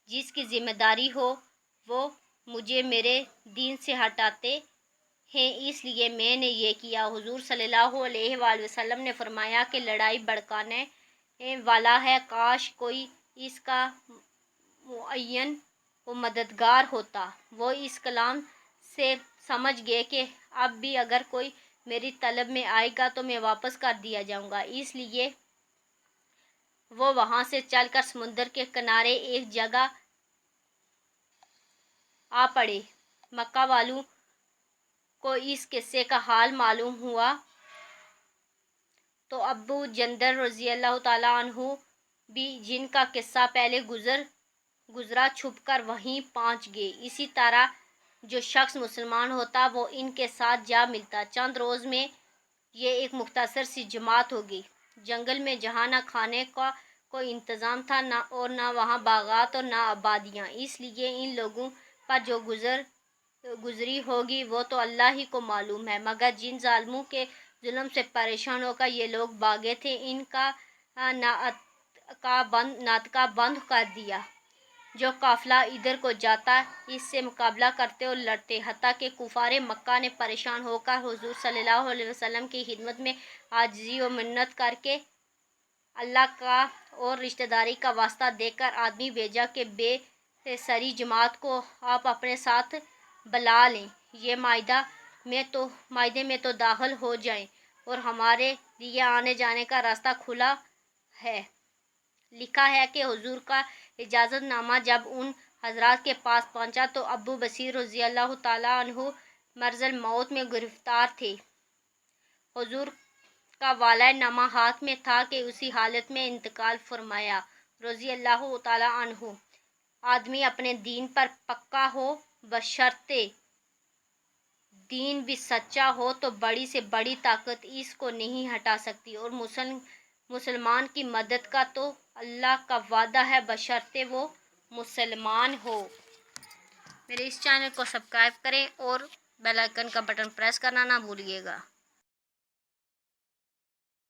جس کی ذمہ داری ہو وہ مجھے میرے دین سے ہٹاتے ہیں، اس لیے میں نے یہ کیا۔ حضور صلی اللہ علیہ وآلہ وسلم نے فرمایا کہ لڑائی بھڑکانے والا ہے، کاش کوئی اس کا معین و مددگار ہوتا۔ وہ اس کلام سے سمجھ گئے کہ اب بھی اگر کوئی میری طلب میں آئے گا تو میں واپس کر دیا جاؤں گا، اس لیے وہ وہاں سے چل کر سمندر کے کنارے ایک جگہ آ پڑے۔ مکہ والوں کو اس قصے کا حال معلوم ہوا تو ابو جندل رضی اللہ تعالیٰ عنہ بھی، جن کا قصہ پہلے گزرا، چھپ کر وہیں پہنچ گئے۔ اسی طرح جو شخص مسلمان ہوتا وہ ان کے ساتھ جا ملتا۔ چند روز میں یہ ایک مختصر سی جماعت ہو گئی۔ جنگل میں جہاں نہ کھانے کا کوئی انتظام تھا اور نہ وہاں باغات اور نہ آبادیاں، اس لیے ان لوگوں پر جو گزری ہوگی وہ تو اللہ ہی کو معلوم ہے، مگر جن ظالموں کے ظلم سے پریشان ہو کر یہ لوگ بھاگے تھے، ان کا ناطقہ بند کر دیا۔ جو قافلہ ادھر کو جاتا اس سے مقابلہ کرتے اور لڑتے، حتیٰ کہ کفار مکہ نے پریشان ہو کر حضور صلی اللہ علیہ وسلم کی خدمت میں عاجزی و منت کر کے اللہ کا اور رشتہ داری کا واسطہ دے کر آدمی بھیجا کہ بے سری جماعت کو آپ اپنے ساتھ بلا لیں، یہ معاہدے میں تو داخل ہو جائیں اور ہمارے لیے آنے جانے کا راستہ کھلا ہے۔ لکھا ہے کہ حضور کا اجازت نامہ جب ان حضرات کے پاس پہنچا تو ابو بصیر رضی اللہ تعالیٰ عنہ مرض الموت میں گرفتار تھے۔ حضور کا والدہ نامہ ہاتھ میں تھا کہ اسی حالت میں انتقال فرمایا۔ رضی اللہ تعالیٰ عنہ۔ آدمی اپنے دین پر پکا ہو، بشرطے دین بھی سچا ہو تو بڑی سے بڑی طاقت اس کو نہیں ہٹا سکتی، اور مسلمان کی مدد کا تو اللہ کا وعدہ ہے بشرطے وہ مسلمان ہو۔ میرے اس چینل کو سبسکرائب کریں اور بیل آئیکن کا بٹن پریس کرنا نہ بھولیے گا۔